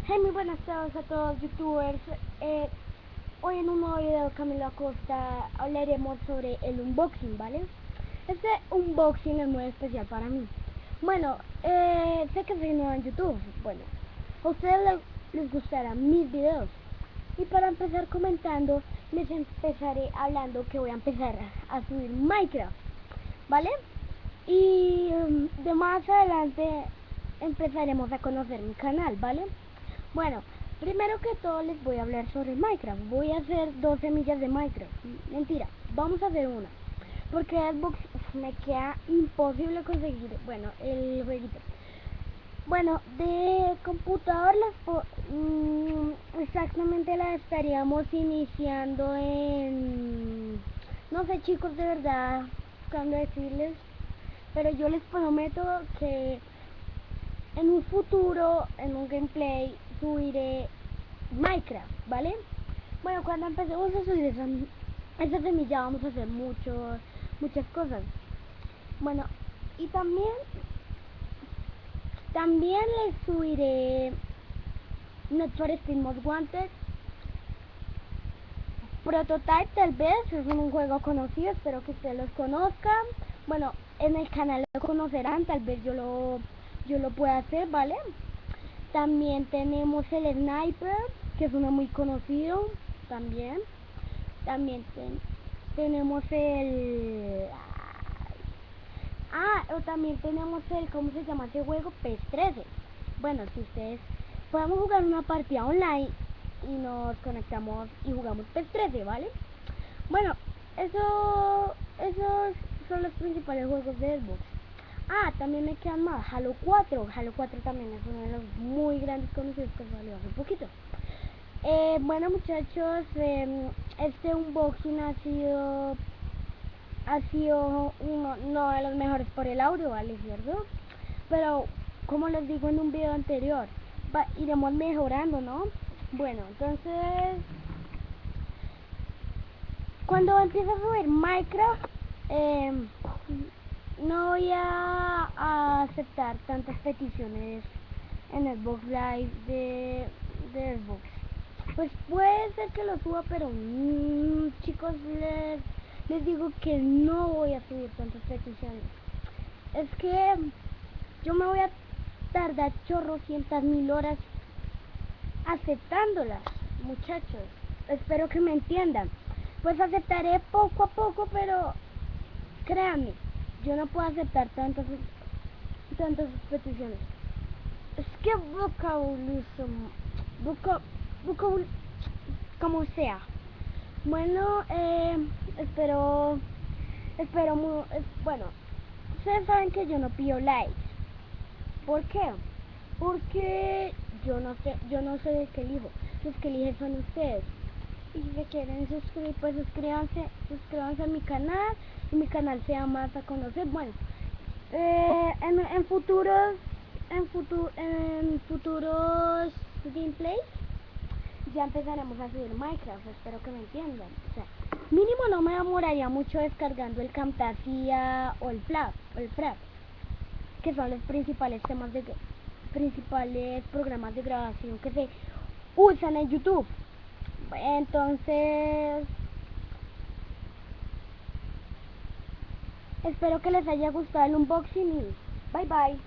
Hey, muy buenas tardes a todos youtubers. Hoy en un nuevo video de Camilo Acosta hablaremos sobre el unboxing, ¿vale? Este unboxing es muy especial para mí. Bueno, sé que soy nuevo en YouTube. Bueno, a ustedes les gustarán mis videos. Y para empezar comentando, les empezaré hablando que voy a empezar a subir Minecraft, ¿vale? Y de más adelante empezaremos a conocer mi canal, ¿vale? Bueno, primero que todo les voy a hablar sobre Minecraft. Voy a hacer 2 semillas de Minecraft. Mentira, vamos a hacer una. Porque Xbox me queda imposible conseguir, bueno, el jueguito. Bueno, de computador exactamente la estaríamos iniciando en... No sé, chicos, de verdad, cuándo decirles, pero yo les prometo que en un futuro, en un gameplay, subiré Minecraft, ¿vale? Bueno, cuando empecemos a subir esa semilla vamos a hacer muchas cosas. Bueno, y también les subiré Need for Speed Most Wanted, Prototype, tal vez, es un juego conocido, espero que ustedes los conozcan. Bueno, en el canal lo conocerán, tal vez yo lo pueda hacer, ¿vale? También tenemos el Sniper, que es uno muy conocido, también. También tenemos el... o también tenemos el, ¿cómo se llama ese juego? PES 13. Bueno, si ustedes podemos jugar una partida online y nos conectamos y jugamos PES 13, ¿vale? Bueno, esos son los principales juegos de Xbox. También me quedan más. Halo 4. Halo 4 también es uno de los muy grandes conocidos que salió hace poquito. Bueno, muchachos, este unboxing ha sido uno de los mejores por el audio, ¿vale? ¿Cierto? Pero, como les digo en un video anterior, iremos mejorando, ¿no? Bueno, entonces, cuando empiece a subir Minecraft, no voy a aceptar tantas peticiones en Xbox Live de Xbox. Pues puede ser que lo suba, pero chicos, les digo que no voy a subir tantas peticiones. Es que yo me voy a tardar chorrocientas mil horas aceptándolas, muchachos. Espero que me entiendan. Pues aceptaré poco a poco, pero créanme, yo no puedo aceptar tantas peticiones. Es que vocabulario, como sea. Bueno, bueno, ustedes saben que yo no pido likes. ¿Por qué? Porque yo no sé de qué elijo. Los que eligen son ustedes. Y si se quieren suscribir, pues suscríbanse a mi canal, y mi canal sea más a conocer. Bueno, en futuros gameplays ya empezaremos a subir Minecraft, espero que me entiendan. O sea, mínimo no me demoraría mucho descargando el Camtasia o el Frap, que son los principales programas de grabación que se usan en YouTube. Entonces, espero que les haya gustado el unboxing y bye bye.